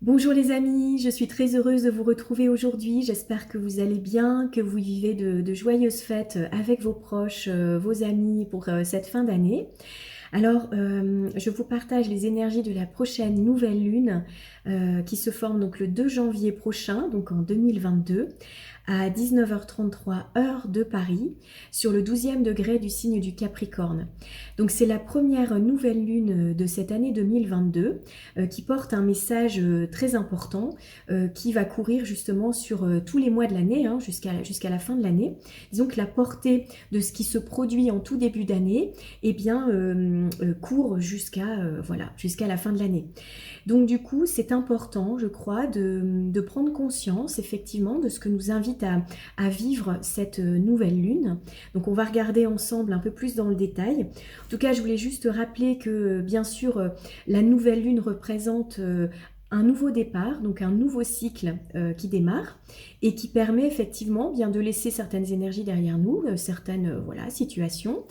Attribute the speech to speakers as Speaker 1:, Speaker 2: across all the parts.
Speaker 1: Bonjour les amis, je suis très heureuse de vous retrouver aujourd'hui. J'espère que vous allez bien, que vous vivez de joyeuses fêtes avec vos proches, vos amis pour cette fin d'année. Alors, je vous partage les énergies de la prochaine nouvelle lune qui se forme donc le 2 janvier prochain, donc en 2022, à 19h33 heure de Paris, sur le 12e degré du signe du Capricorne. Donc c'est la première nouvelle lune de cette année 2022 qui porte un message très important qui va courir justement sur tous les mois de l'année, hein, jusqu'à la fin de l'année. Disons que la portée de ce qui se produit en tout début d'année, eh bien, court jusqu'à la fin de l'année. Donc du coup, c'est important, je crois, de prendre conscience effectivement de ce que nous invite à vivre cette nouvelle lune. Donc on va regarder ensemble un peu plus dans le détail. En tout cas, je voulais juste rappeler que bien sûr, la nouvelle lune représente un nouveau départ, donc un nouveau cycle qui démarre et qui permet effectivement bien de laisser certaines énergies derrière nous, certaines voilà, situations,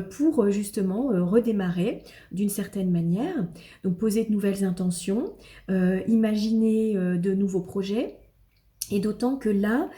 Speaker 1: pour justement redémarrer d'une certaine manière. Donc poser de nouvelles intentions, imaginer de nouveaux projets. Et d'autant que là,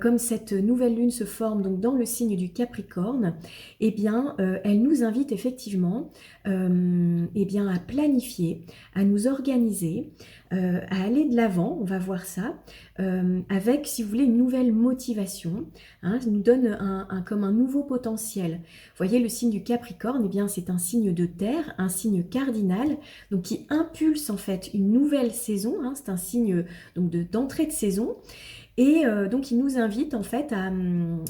Speaker 1: comme cette nouvelle lune se forme donc dans le signe du Capricorne, eh bien, elle nous invite effectivement eh bien, à planifier, à nous organiser, à aller de l'avant, on va voir ça, avec, si vous voulez, une nouvelle motivation. Hein, ça nous donne comme un nouveau potentiel. Vous voyez, le signe du Capricorne, eh bien, c'est un signe de terre, un signe cardinal, donc qui impulse en fait une nouvelle saison. Hein, c'est un signe donc d'entrée de saison. Et donc, il nous invite en fait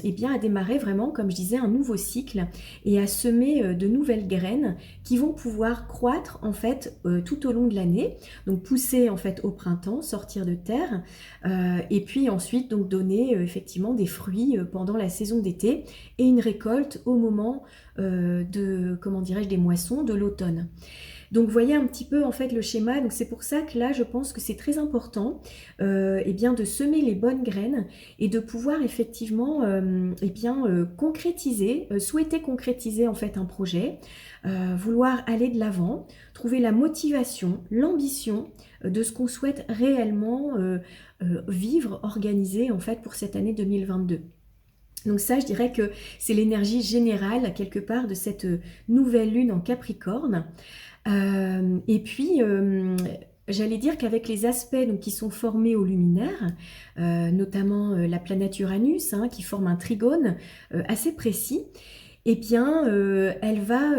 Speaker 1: eh bien, à démarrer vraiment, comme je disais, un nouveau cycle et à semer de nouvelles graines qui vont pouvoir croître en fait tout au long de l'année. Donc, pousser en fait au printemps, sortir de terre, et puis ensuite donc donner effectivement des fruits pendant la saison d'été et une récolte au moment comment dirais-je, des moissons de l'automne. Donc vous voyez un petit peu en fait le schéma, donc c'est pour ça que là je pense que c'est très important eh bien, de semer les bonnes graines et de pouvoir effectivement eh bien, concrétiser, souhaiter concrétiser en fait un projet, vouloir aller de l'avant, trouver la motivation, l'ambition de ce qu'on souhaite réellement vivre, organiser en fait pour cette année 2022. Donc ça, je dirais que c'est l'énergie générale, quelque part, de cette nouvelle lune en Capricorne. Et puis, j'allais dire qu'avec les aspects donc, qui sont formés au luminaire, notamment la planète Uranus, hein, qui forme un trigone assez précis, eh bien, elle va,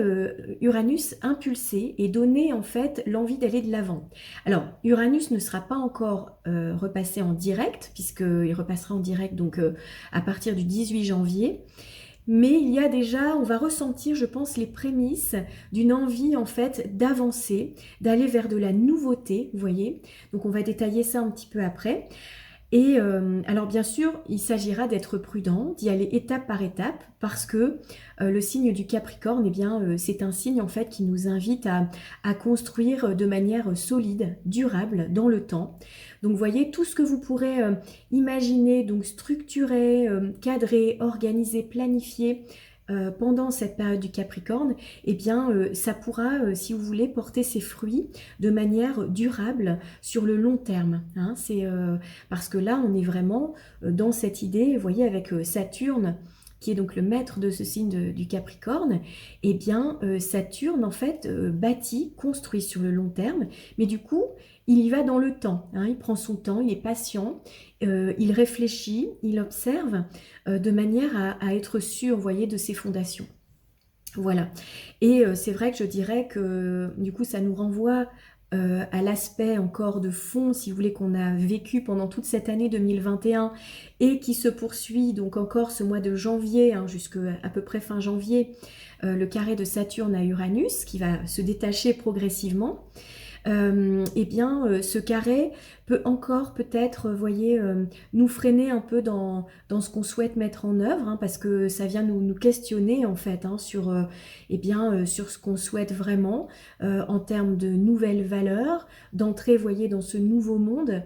Speaker 1: Uranus, impulser et donner en fait l'envie d'aller de l'avant. Alors, Uranus ne sera pas encore repassé en direct, puisqu'il repassera en direct donc à partir du 18 janvier. Mais il y a déjà, on va ressentir, je pense, les prémices d'une envie en fait d'avancer, d'aller vers de la nouveauté, vous voyez. Donc on va détailler ça un petit peu après. Et alors bien sûr, il s'agira d'être prudent, d'y aller étape par étape, parce que le signe du Capricorne, eh bien, c'est un signe en fait qui nous invite à construire de manière solide, durable, dans le temps. Donc vous voyez, tout ce que vous pourrez imaginer, donc structurer, cadrer, organiser, planifier, pendant cette période du Capricorne, eh bien, ça pourra, si vous voulez, porter ses fruits de manière durable sur le long terme. Hein. C'est parce que là, on est vraiment dans cette idée, vous voyez, avec Saturne, qui est donc le maître de ce signe du Capricorne, eh bien, Saturne, en fait, bâtit, construit sur le long terme, mais du coup, il y va dans le temps, hein, il prend son temps, il est patient, il réfléchit, il observe, de manière à être sûr, vous voyez, de ses fondations. Voilà. Et c'est vrai que je dirais que du coup, ça nous renvoie à l'aspect encore de fond, si vous voulez, qu'on a vécu pendant toute cette année 2021 et qui se poursuit donc encore ce mois de janvier, hein, jusqu'à à peu près fin janvier, le carré de Saturne à Uranus qui va se détacher progressivement. Eh bien, ce carré peut encore peut-être, voyez, nous freiner un peu dans ce qu'on souhaite mettre en œuvre, hein, parce que ça vient nous questionner en fait hein, sur, eh bien, sur ce qu'on souhaite vraiment en termes de nouvelles valeurs, d'entrer, voyez, dans ce nouveau monde.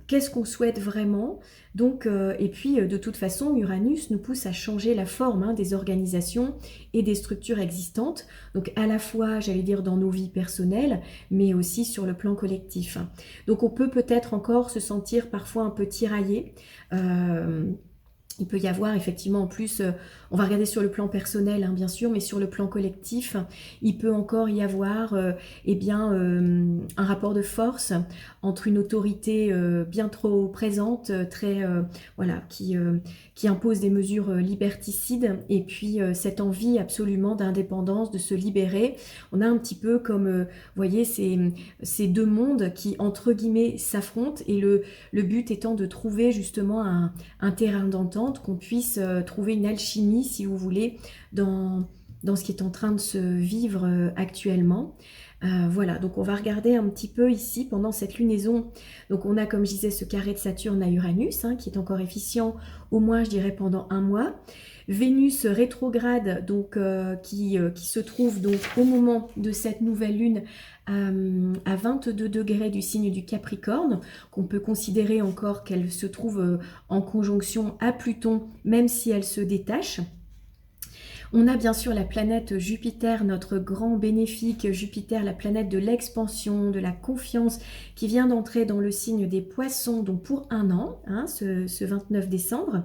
Speaker 1: qu'est-ce qu'on souhaite vraiment. Donc, et puis de toute façon, Uranus nous pousse à changer la forme hein, des organisations et des structures existantes. Donc à la fois, j'allais dire, dans nos vies personnelles, mais aussi sur le plan collectif. Donc on peut peut-être encore se sentir parfois un peu tiraillé. Il peut y avoir effectivement en plus, on va regarder sur le plan personnel hein, bien sûr, mais sur le plan collectif, il peut encore y avoir eh bien, un rapport de force entre une autorité bien trop présente, très, voilà, qui impose des mesures liberticides et puis cette envie absolument d'indépendance, de se libérer. On a un petit peu comme, vous voyez, ces deux mondes qui entre guillemets s'affrontent et le but étant de trouver justement un terrain d'entente, qu'on puisse trouver une alchimie, si vous voulez, dans ce qui est en train de se vivre actuellement. Voilà, donc on va regarder un petit peu ici pendant cette lunaison. Donc on a, comme je disais, ce carré de Saturne à Uranus, hein, qui est encore efficient au moins, je dirais, pendant un mois. Vénus rétrograde, donc qui se trouve donc au moment de cette nouvelle lune à 22 degrés du signe du Capricorne, qu'on peut considérer encore qu'elle se trouve en conjonction à Pluton, même si elle se détache. On a bien sûr la planète Jupiter, notre grand bénéfique Jupiter, la planète de l'expansion, de la confiance, qui vient d'entrer dans le signe des Poissons, donc pour un an, hein, ce 29 décembre.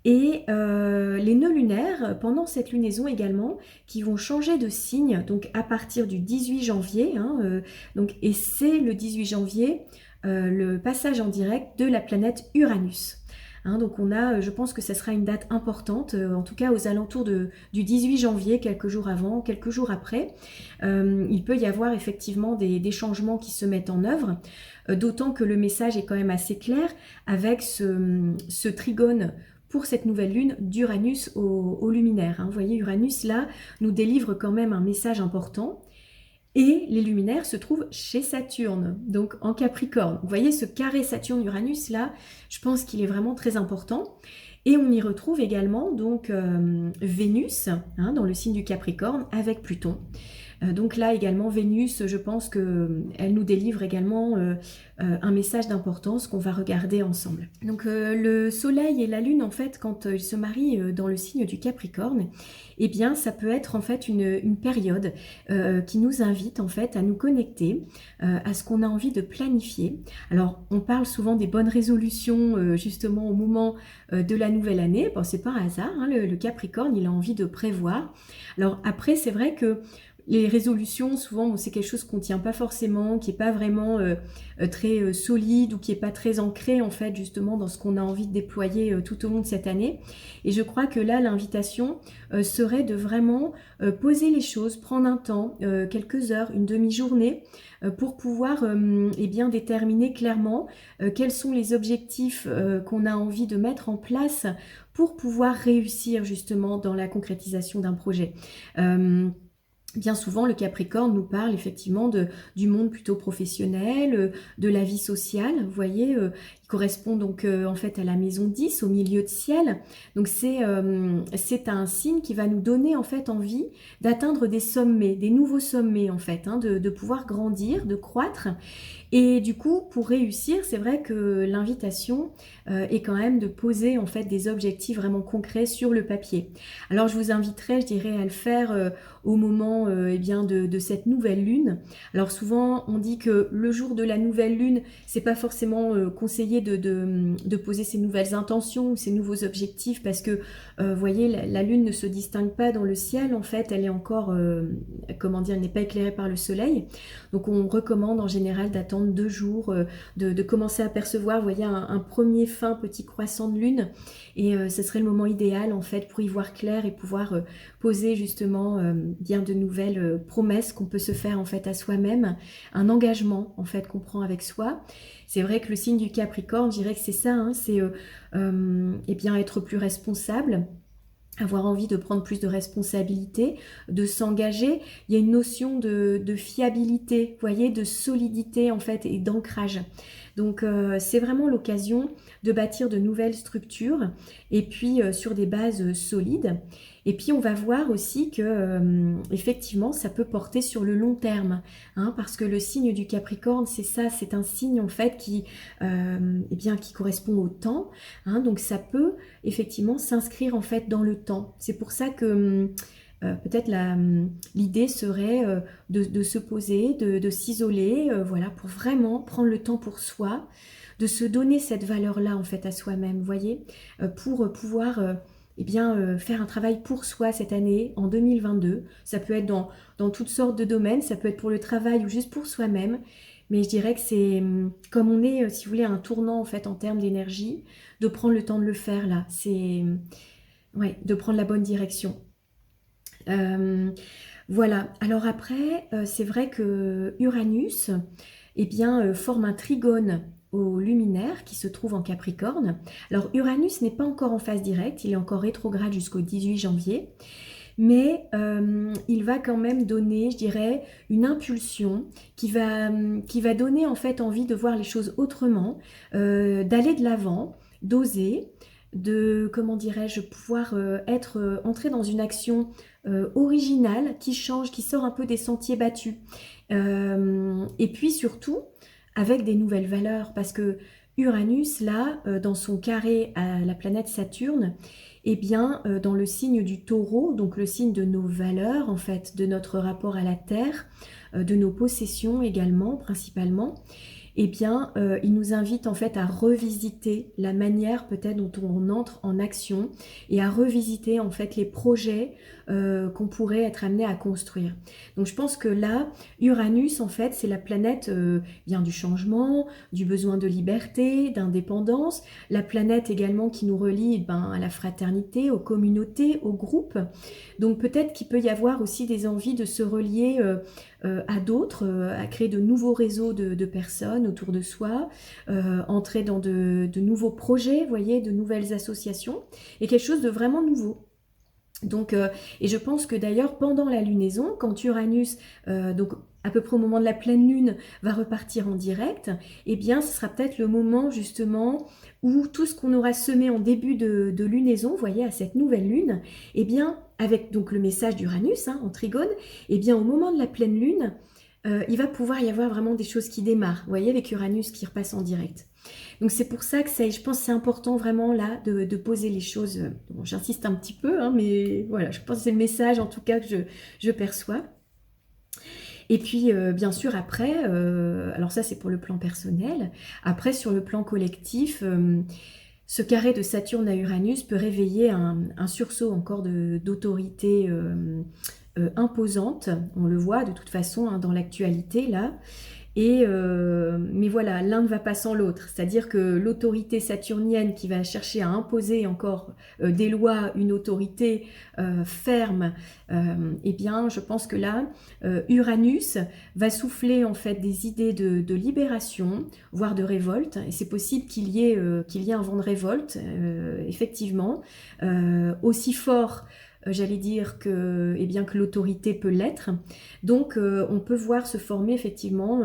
Speaker 1: Et les nœuds lunaires, pendant cette lunaison également, qui vont changer de signe, donc à partir du 18 janvier, hein, et c'est le 18 janvier, le passage en direct de la planète Uranus. Hein, donc on a, je pense que ça sera une date importante, en tout cas aux alentours du 18 janvier, quelques jours avant, quelques jours après. Il peut y avoir effectivement des changements qui se mettent en œuvre, d'autant que le message est quand même assez clair avec ce trigone pour cette nouvelle lune d'Uranus au luminaire. Hein. Vous voyez, Uranus là nous délivre quand même un message important. Et les luminaires se trouvent chez Saturne, donc en Capricorne. Vous voyez ce carré Saturne-Uranus là, je pense qu'il est vraiment très important. Et on y retrouve également donc Vénus, hein, dans le signe du Capricorne, avec Pluton. Donc là également, Vénus, je pense qu'elle nous délivre également un message d'importance qu'on va regarder ensemble. Donc le Soleil et la Lune, en fait, quand ils se marient dans le signe du Capricorne, eh bien ça peut être en fait une période qui nous invite en fait à nous connecter à ce qu'on a envie de planifier. Alors on parle souvent des bonnes résolutions justement au moment de la nouvelle année. Bon, c'est pas un hasard, hein, le Capricorne, il a envie de prévoir. Alors après, c'est vrai que les résolutions, souvent, c'est quelque chose qu'on ne tient pas forcément, qui n'est pas vraiment très solide ou qui n'est pas très ancré, en fait, justement, dans ce qu'on a envie de déployer tout au long de cette année. Et je crois que là, l'invitation serait de vraiment poser les choses, prendre un temps, quelques heures, une demi-journée, pour pouvoir eh bien, déterminer clairement quels sont les objectifs qu'on a envie de mettre en place pour pouvoir réussir, justement, dans la concrétisation d'un projet. Bien souvent, le Capricorne nous parle effectivement du monde plutôt professionnel, de la vie sociale. Vous voyez, il correspond donc en fait à la maison 10, au milieu de ciel. Donc c'est un signe qui va nous donner en fait envie d'atteindre des sommets, des nouveaux sommets en fait, hein, de pouvoir grandir, de croître. Et du coup, pour réussir, c'est vrai que l'invitation est quand même de poser en fait des objectifs vraiment concrets sur le papier. Alors je vous inviterai, je dirais, à le faire au moment eh bien de cette nouvelle lune. Alors souvent, on dit que le jour de la nouvelle lune, c'est pas forcément conseillé de poser ces nouvelles intentions ou ces nouveaux objectifs parce que, vous voyez, la lune ne se distingue pas dans le ciel. En fait, elle est encore, comment dire, elle n'est pas éclairée par le soleil. Donc on recommande en général d'attendre 2 jours, de commencer à percevoir, vous voyez, un premier fin petit croissant de lune. Et ce serait le moment idéal en fait pour y voir clair et pouvoir poser justement bien de nouvelles promesses qu'on peut se faire en fait à soi-même, un engagement en fait qu'on prend avec soi. C'est vrai que le signe du Capricorne, je dirais que c'est ça, hein, c'est eh bien être plus responsable, avoir envie de prendre plus de responsabilités, de s'engager. Il y a une notion de fiabilité, vous voyez, de solidité en fait et d'ancrage. Donc c'est vraiment l'occasion de bâtir de nouvelles structures et puis sur des bases solides. Et puis on va voir aussi que effectivement ça peut porter sur le long terme, hein, parce que le signe du Capricorne, c'est ça, c'est un signe en fait eh bien, qui correspond au temps, hein, donc ça peut effectivement s'inscrire en fait dans le temps. C'est pour ça que peut-être l'idée serait de se poser, de s'isoler, voilà, pour vraiment prendre le temps pour soi, de se donner cette valeur-là en fait à soi-même, vous voyez, pour pouvoir eh bien, faire un travail pour soi cette année, en 2022. Ça peut être dans toutes sortes de domaines, ça peut être pour le travail ou juste pour soi-même. Mais je dirais que c'est comme on est, si vous voulez, à un tournant en fait en termes d'énergie, de prendre le temps de le faire là. C'est ouais, de prendre la bonne direction. Voilà. Alors après, c'est vrai que Uranus, eh bien, forme un trigone au luminaire qui se trouve en Capricorne. Alors Uranus n'est pas encore en phase directe, il est encore rétrograde jusqu'au 18 janvier, mais il va quand même donner, je dirais, une impulsion qui va donner en fait envie de voir les choses autrement, d'aller de l'avant, d'oser, de, comment dirais-je, pouvoir entrer dans une action originale qui change, qui sort un peu des sentiers battus. Et puis surtout, avec des nouvelles valeurs, parce que Uranus, là, dans son carré à la planète Saturne, eh bien, dans le signe du Taureau, donc le signe de nos valeurs, en fait, de notre rapport à la Terre, de nos possessions également, principalement, eh bien, il nous invite en fait à revisiter la manière peut-être dont on entre en action et à revisiter en fait les projets qu'on pourrait être amené à construire. Donc je pense que là, Uranus en fait, c'est la planète bien du changement, du besoin de liberté, d'indépendance, la planète également qui nous relie ben, à la fraternité, aux communautés, aux groupes. Donc peut-être qu'il peut y avoir aussi des envies de se relier à d'autres, à créer de nouveaux réseaux de personnes autour de soi, entrer dans de nouveaux projets, vous voyez, de nouvelles associations, et quelque chose de vraiment nouveau. Donc, et je pense que d'ailleurs pendant la lunaison, quand Uranus, donc à peu près au moment de la pleine lune, va repartir en direct, eh bien ce sera peut-être le moment justement où tout ce qu'on aura semé en début de lunaison, vous voyez, à cette nouvelle lune, eh bien avec donc le message d'Uranus hein, en trigone, eh bien au moment de la pleine lune, il va pouvoir y avoir vraiment des choses qui démarrent, vous voyez, avec Uranus qui repasse en direct. Donc c'est pour ça que je pense que c'est important vraiment là de poser les choses. Bon, j'insiste un petit peu, hein, mais voilà, je pense que c'est le message en tout cas que je perçois. Et puis bien sûr après, alors ça c'est pour le plan personnel, après sur le plan collectif, ce carré de Saturne à Uranus peut réveiller un sursaut encore d'autorité imposante, on le voit de toute façon hein, dans l'actualité là. Mais voilà, l'un ne va pas sans l'autre. C'est-à-dire que l'autorité saturnienne qui va chercher à imposer encore des lois, une autorité ferme, eh bien, je pense que là, Uranus va souffler en fait des idées de libération, voire de révolte. Et c'est possible qu'il y ait un vent de révolte, effectivement, aussi fort j'allais dire que, eh bien, que l'autorité peut l'être. Donc, on peut voir se former effectivement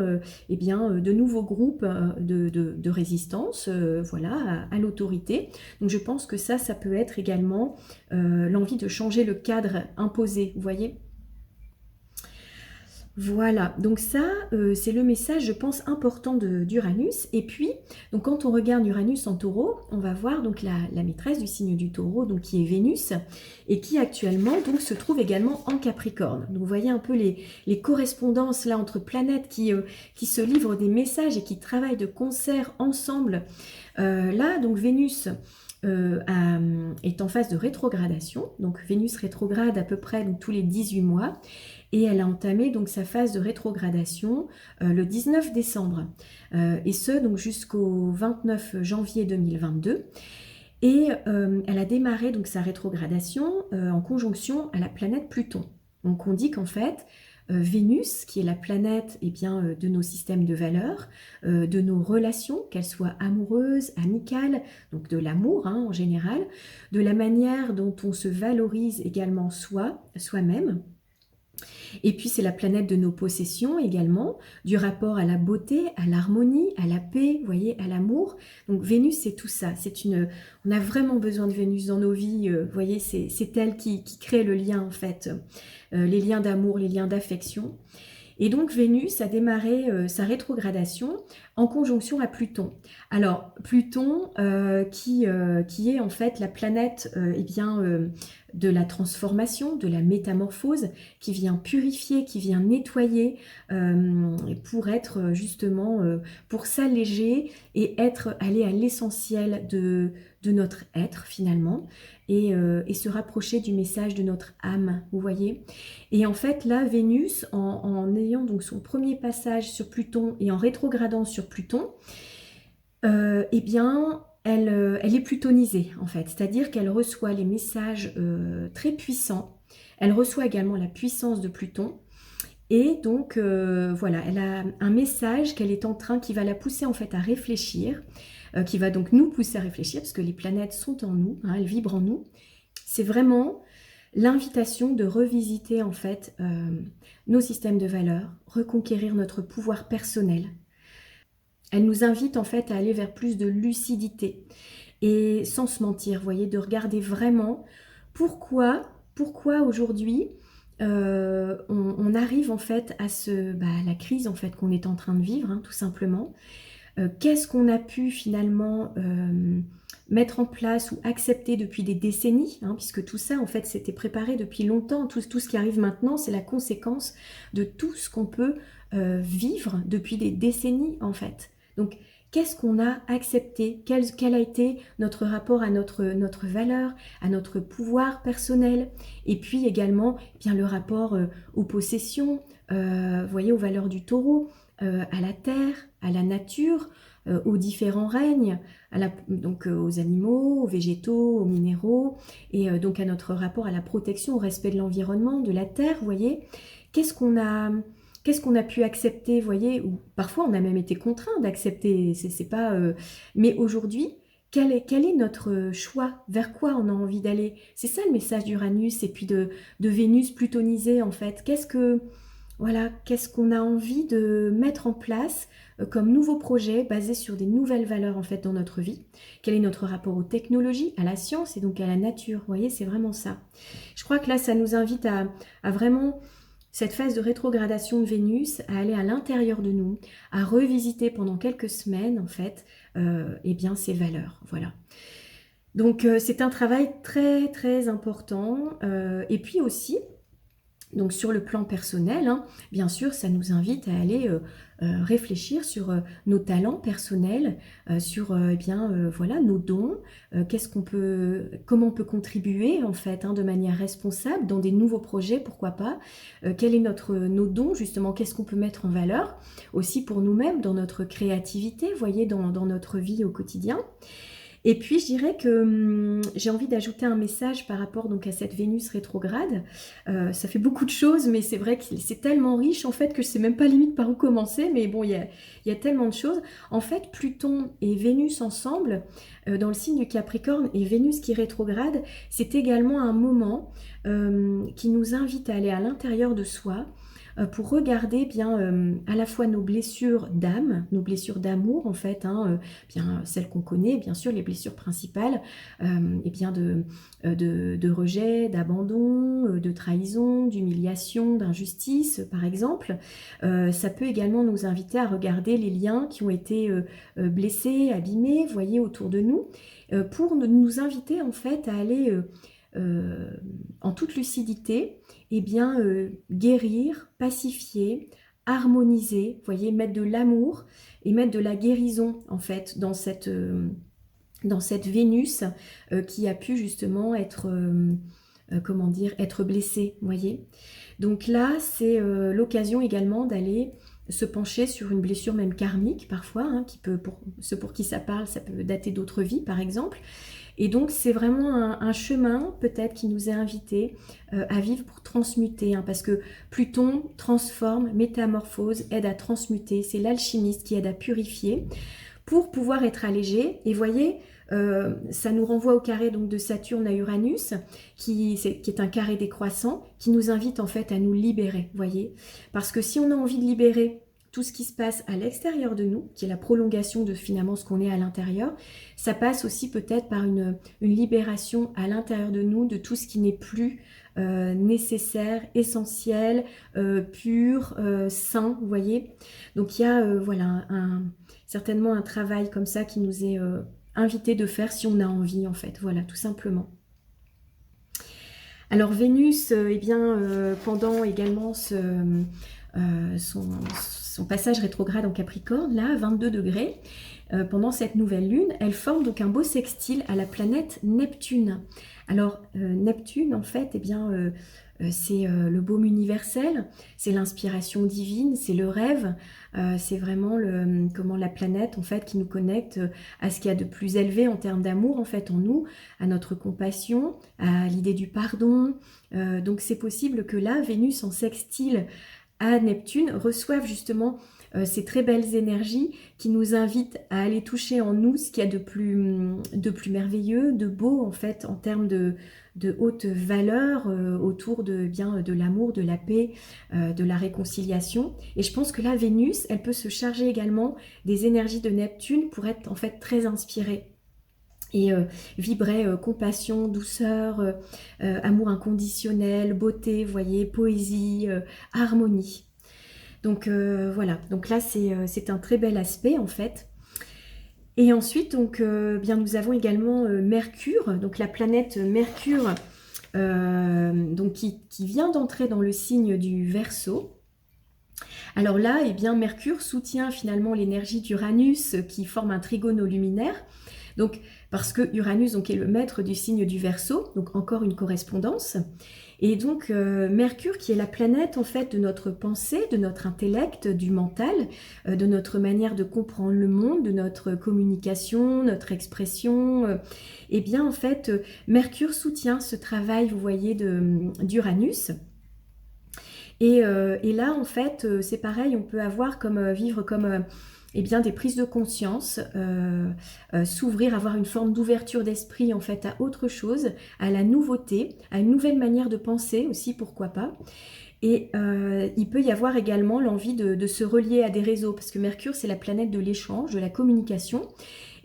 Speaker 1: eh bien, de nouveaux groupes de résistance voilà, à l'autorité. Donc, je pense que ça peut être également l'envie de changer le cadre imposé, vous voyez. Voilà, donc ça, c'est le message, je pense, important d'Uranus. Et puis, donc quand on regarde Uranus en taureau, on va voir donc la maîtresse du signe du taureau, donc qui est Vénus, et qui actuellement donc, se trouve également en Capricorne. Donc vous voyez un peu les correspondances là entre planètes qui se livrent des messages et qui travaillent de concert ensemble. Là, donc Vénus est en phase de rétrogradation, donc Vénus rétrograde à peu près donc, tous les 18 mois, et elle a entamé donc sa phase de rétrogradation le 19 décembre, et ce donc jusqu'au 29 janvier 2022. Et elle a démarré donc sa rétrogradation en conjonction à la planète Pluton. Donc on dit qu'en fait, Vénus, qui est la planète eh bien, de nos systèmes de valeurs, de nos relations, qu'elles soient amoureuses, amicales, donc de l'amour hein, en général, de la manière dont on se valorise également soi-même, Et puis c'est la planète de nos possessions également, du rapport à la beauté, à l'harmonie, à la paix, vous voyez, à l'amour. Donc Vénus, c'est tout ça. On a vraiment besoin de Vénus dans nos vies. Vous voyez, c'est elle qui crée le lien en fait, les liens d'amour, les liens d'affection. Et donc Vénus a démarré sa rétrogradation en conjonction à Pluton. Alors Pluton qui est en fait la planète de la transformation, de la métamorphose, qui vient purifier, qui vient nettoyer pour être justement, pour s'alléger et aller à l'essentiel de notre être finalement et se rapprocher du message de notre âme, vous voyez. Et en fait là, Vénus, en ayant donc son premier passage sur Pluton et en rétrogradant sur Pluton, eh bien, elle est plutonisée en fait, c'est-à-dire qu'elle reçoit les messages très puissants. Elle reçoit également la puissance de Pluton. Et donc, voilà, elle a un message qui va la pousser en fait à réfléchir, qui va donc nous pousser à réfléchir, parce que les planètes sont en nous, hein, elles vibrent en nous. C'est vraiment l'invitation de revisiter en fait nos systèmes de valeurs, reconquérir notre pouvoir personnel. Elle nous invite en fait à aller vers plus de lucidité et sans se mentir, vous voyez, de regarder vraiment pourquoi aujourd'hui on arrive en fait à la crise en fait qu'on est en train de vivre, hein, tout simplement. Qu'est-ce qu'on a pu finalement mettre en place ou accepter depuis des décennies, hein, puisque tout ça en fait c'était préparé depuis longtemps. Tout ce qui arrive maintenant, c'est la conséquence de tout ce qu'on peut vivre depuis des décennies en fait. Donc qu'est-ce qu'on a accepté, quel a été notre rapport à notre valeur, à notre pouvoir personnel, et puis également bien le rapport aux possessions, vous voyez, aux valeurs du taureau, à la terre, à la nature, aux différents règnes, donc aux animaux, aux végétaux, aux minéraux, et donc à notre rapport à la protection, au respect de l'environnement, de la terre, vous voyez. Qu'est-ce qu'on a pu accepter, vous voyez, ou parfois on a même été contraint d'accepter, c'est pas... mais aujourd'hui, quel est notre choix? Vers quoi on a envie d'aller? C'est ça le message d'Uranus et puis de Vénus plutonisée en fait. Qu'est-ce qu'on a envie de mettre en place comme nouveau projet basé sur des nouvelles valeurs en fait dans notre vie? Quel est notre rapport aux technologies, à la science et donc à la nature? Vous voyez, c'est vraiment ça. Je crois que là, ça nous invite à vraiment, cette phase de rétrogradation de Vénus, à aller à l'intérieur de nous, à revisiter pendant quelques semaines en fait, eh bien ces valeurs. Voilà. Donc c'est un travail très très important et puis aussi donc sur le plan personnel, hein, bien sûr, ça nous invite à aller réfléchir sur nos talents personnels, sur voilà, nos dons, comment on peut contribuer en fait, hein, de manière responsable dans des nouveaux projets, pourquoi pas. Quel est nos dons justement, qu'est-ce qu'on peut mettre en valeur aussi pour nous-mêmes dans notre créativité, vous voyez, dans notre vie au quotidien. Et puis je dirais que j'ai envie d'ajouter un message par rapport donc à cette Vénus rétrograde. Ça fait beaucoup de choses, mais c'est vrai que c'est tellement riche en fait que je sais même pas limite par où commencer. Mais bon, il y a tellement de choses. En fait, Pluton et Vénus ensemble, dans le signe du Capricorne, et Vénus qui rétrograde, c'est également un moment qui nous invite à aller à l'intérieur de soi, pour regarder bien à la fois nos blessures d'âme, nos blessures d'amour en fait, hein, bien celles qu'on connaît, bien sûr les blessures principales, et bien de rejet, d'abandon, de trahison, d'humiliation, d'injustice par exemple. Ça peut également nous inviter à regarder les liens qui ont été blessés, abîmés, voyez, autour de nous, pour nous inviter en fait à aller en toute lucidité, eh bien, guérir, pacifier, harmoniser, vous voyez, mettre de l'amour et mettre de la guérison en fait dans cette Vénus qui a pu justement être, comment dire, être blessée, vous voyez. Donc là, c'est l'occasion également d'aller se pencher sur une blessure même karmique parfois, hein, qui peut, pour ceux pour qui ça parle, ça peut dater d'autres vies par exemple. Et donc c'est vraiment un chemin peut-être qui nous est invité à vivre pour transmuter, hein, parce que Pluton transforme, métamorphose, aide à transmuter, c'est l'alchimiste qui aide à purifier pour pouvoir être allégé. Et voyez, ça nous renvoie au carré donc de Saturne à Uranus, qui est un carré décroissant, qui nous invite en fait à nous libérer, voyez. Parce que si on a envie de libérer tout ce qui se passe à l'extérieur de nous, qui est la prolongation de finalement ce qu'on est à l'intérieur, ça passe aussi peut-être par une libération à l'intérieur de nous de tout ce qui n'est plus nécessaire, essentiel, pur, sain, vous voyez. Donc il y a voilà, certainement un travail comme ça qui nous est invité de faire si on a envie en fait, voilà, tout simplement. Alors Vénus, eh bien, pendant également son passage rétrograde en Capricorne, là, 22 degrés, pendant cette nouvelle lune, elle forme donc un beau sextile à la planète Neptune. Alors Neptune, en fait, eh bien, c'est le baume universel, c'est l'inspiration divine, c'est le rêve, c'est vraiment comment la planète en fait qui nous connecte à ce qu'il y a de plus élevé en termes d'amour en fait en nous, à notre compassion, à l'idée du pardon. Donc c'est possible que là, Vénus en sextile à Neptune reçoive justement ces très belles énergies qui nous invitent à aller toucher en nous ce qu'il y a de plus merveilleux, de beau en fait en termes de haute valeur autour de l'amour, de la paix, de la réconciliation. Et je pense que là, Vénus, elle peut se charger également des énergies de Neptune pour être en fait très inspirée et vibrer compassion, douceur, amour inconditionnel, beauté, vous voyez, poésie, harmonie. Donc voilà, donc là c'est un très bel aspect en fait. Et ensuite, donc, bien, nous avons également Mercure, donc la planète Mercure, donc qui vient d'entrer dans le signe du Verseau. Alors là, eh bien, Mercure soutient finalement l'énergie d'Uranus qui forme un trigone luminaire. Donc, parce que Uranus donc, est le maître du signe du Verseau, donc encore une correspondance. Et donc Mercure qui est la planète en fait de notre pensée, de notre intellect, du mental, de notre manière de comprendre le monde, de notre communication, notre expression. Et bien en fait Mercure soutient ce travail, vous voyez, d'Uranus. Et là en fait c'est pareil, on peut avoir comme vivre comme eh bien, des prises de conscience, s'ouvrir, avoir une forme d'ouverture d'esprit en fait à autre chose, à la nouveauté, à une nouvelle manière de penser aussi, pourquoi pas. Et il peut y avoir également l'envie de se relier à des réseaux, parce que Mercure, c'est la planète de l'échange, de la communication.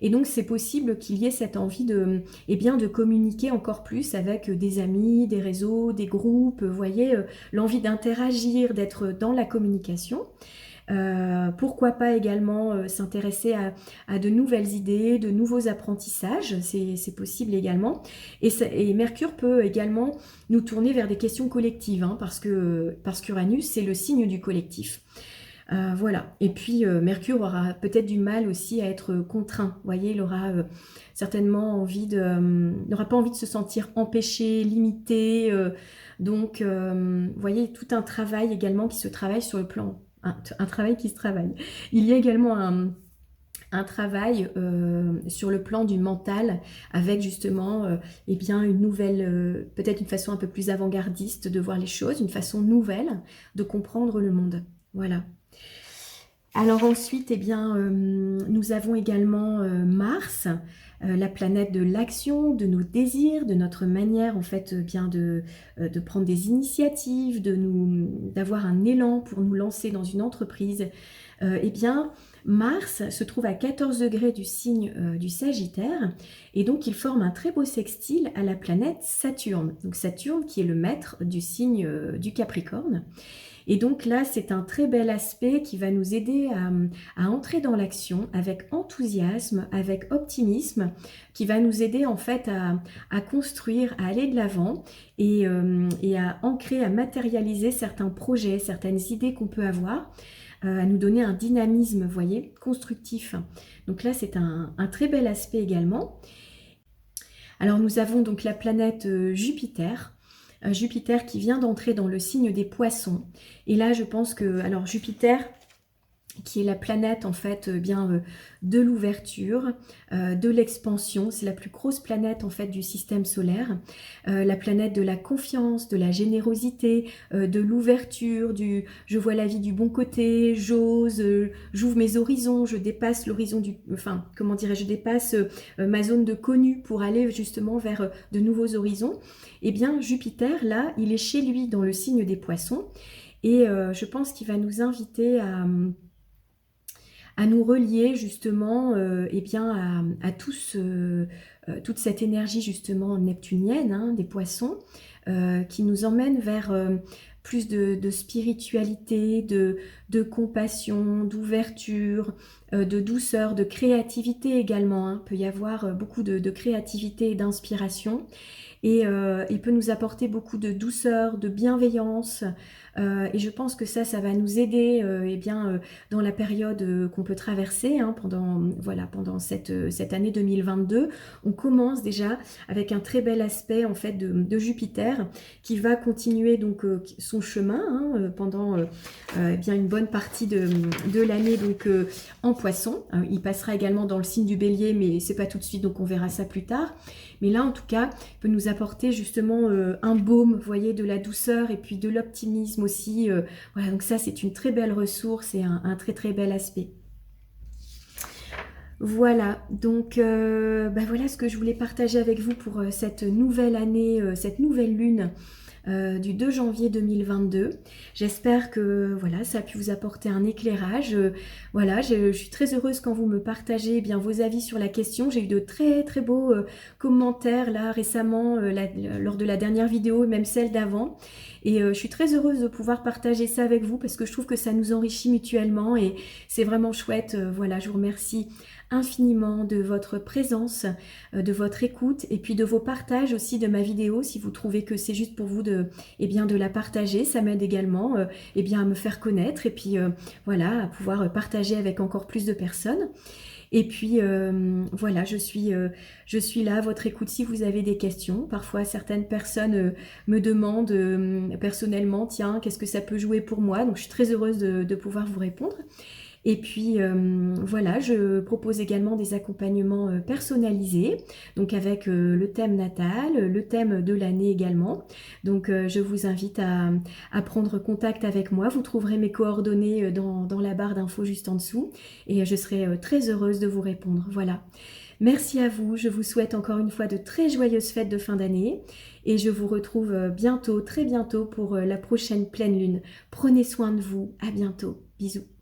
Speaker 1: Et donc, c'est possible qu'il y ait cette envie eh bien, de communiquer encore plus avec des amis, des réseaux, des groupes, vous voyez, l'envie d'interagir, d'être dans la communication. Pourquoi pas également s'intéresser à de nouvelles idées, de nouveaux apprentissages, c'est possible également. Et Mercure peut également nous tourner vers des questions collectives, hein, parce qu'Uranus, c'est le signe du collectif. Voilà. Et puis Mercure aura peut-être du mal aussi à être contraint. Vous voyez, il aura certainement n'aura pas envie de se sentir empêché, limité. Donc, vous voyez, tout un travail également qui se travaille sur le plan. Un travail qui se travaille. Il y a également un travail sur le plan du mental avec justement eh bien une nouvelle, peut-être une façon un peu plus avant-gardiste de voir les choses, une façon nouvelle de comprendre le monde. Voilà. Alors ensuite, eh bien, nous avons également Mars, la planète de l'action, de nos désirs, de notre manière en fait bien de prendre des initiatives, d'avoir un élan pour nous lancer dans une entreprise. Eh bien, Mars se trouve à 14 degrés du signe du Sagittaire et donc il forme un très beau sextile à la planète Saturne. Donc Saturne qui est le maître du signe du Capricorne. Et donc là, c'est un très bel aspect qui va nous aider à entrer dans l'action avec enthousiasme, avec optimisme, qui va nous aider en fait à construire, à aller de l'avant et à ancrer, à matérialiser certains projets, certaines idées qu'on peut avoir, à nous donner un dynamisme, vous voyez, constructif. Donc là, c'est un très bel aspect également. Alors nous avons donc la planète Jupiter. Jupiter qui vient d'entrer dans le signe des Poissons. Et là, je pense que, alors Jupiter, qui est la planète en fait de l'ouverture, de l'expansion. C'est la plus grosse planète en fait du système solaire, la planète de la confiance, de la générosité, de l'ouverture, du je vois la vie du bon côté, j'ose, j'ouvre mes horizons, je dépasse l'horizon du, enfin comment dirais-je, je dépasse ma zone de connu pour aller justement vers de nouveaux horizons. Et bien Jupiter là, il est chez lui dans le signe des Poissons, et je pense qu'il va nous inviter à nous relier justement eh bien à tous, toute cette énergie justement neptunienne hein, des Poissons, qui nous emmène vers plus de spiritualité, de compassion, d'ouverture, de douceur, de créativité également. Hein. Il peut y avoir beaucoup de créativité et d'inspiration. Et il peut nous apporter beaucoup de douceur, de bienveillance, et je pense que ça va nous aider eh bien, dans la période qu'on peut traverser hein, pendant cette année 2022. On commence déjà avec un très bel aspect en fait de Jupiter qui va continuer donc son chemin hein, pendant eh bien une bonne partie de l'année donc en Poisson. Il passera également dans le signe du Bélier, mais c'est pas tout de suite, donc on verra ça plus tard. Mais là, en tout cas, il peut nous apporter justement un baume, vous voyez, de la douceur et puis de l'optimisme aussi. Voilà, donc ça, c'est une très belle ressource et un très très bel aspect. Voilà, donc voilà ce que je voulais partager avec vous pour cette nouvelle année, cette nouvelle lune du 2 janvier 2022. J'espère que voilà, ça a pu vous apporter un éclairage. Voilà, je suis très heureuse quand vous me partagez eh bien, vos avis sur la question. J'ai eu de très très beaux commentaires là récemment lors de la dernière vidéo et même celle d'avant. Et je suis très heureuse de pouvoir partager ça avec vous parce que je trouve que ça nous enrichit mutuellement et c'est vraiment chouette. Voilà, je vous remercie infiniment de votre présence, de votre écoute et puis de vos partages aussi de ma vidéo si vous trouvez que c'est juste pour vous eh bien, de la partager. Ça m'aide également eh bien, à me faire connaître et puis voilà, à pouvoir partager avec encore plus de personnes. Et puis voilà, je suis là à votre écoute si vous avez des questions. Parfois, certaines personnes me demandent personnellement, tiens, qu'est-ce que ça peut jouer pour moi? Donc, je suis très heureuse de pouvoir vous répondre. Et puis voilà, je propose également des accompagnements personnalisés, donc avec le thème natal, le thème de l'année également. Donc je vous invite à prendre contact avec moi. Vous trouverez mes coordonnées dans la barre d'infos juste en dessous et je serai très heureuse de vous répondre. Voilà. Merci à vous. Je vous souhaite encore une fois de très joyeuses fêtes de fin d'année et je vous retrouve bientôt, très bientôt pour la prochaine pleine lune. Prenez soin de vous. À bientôt. Bisous.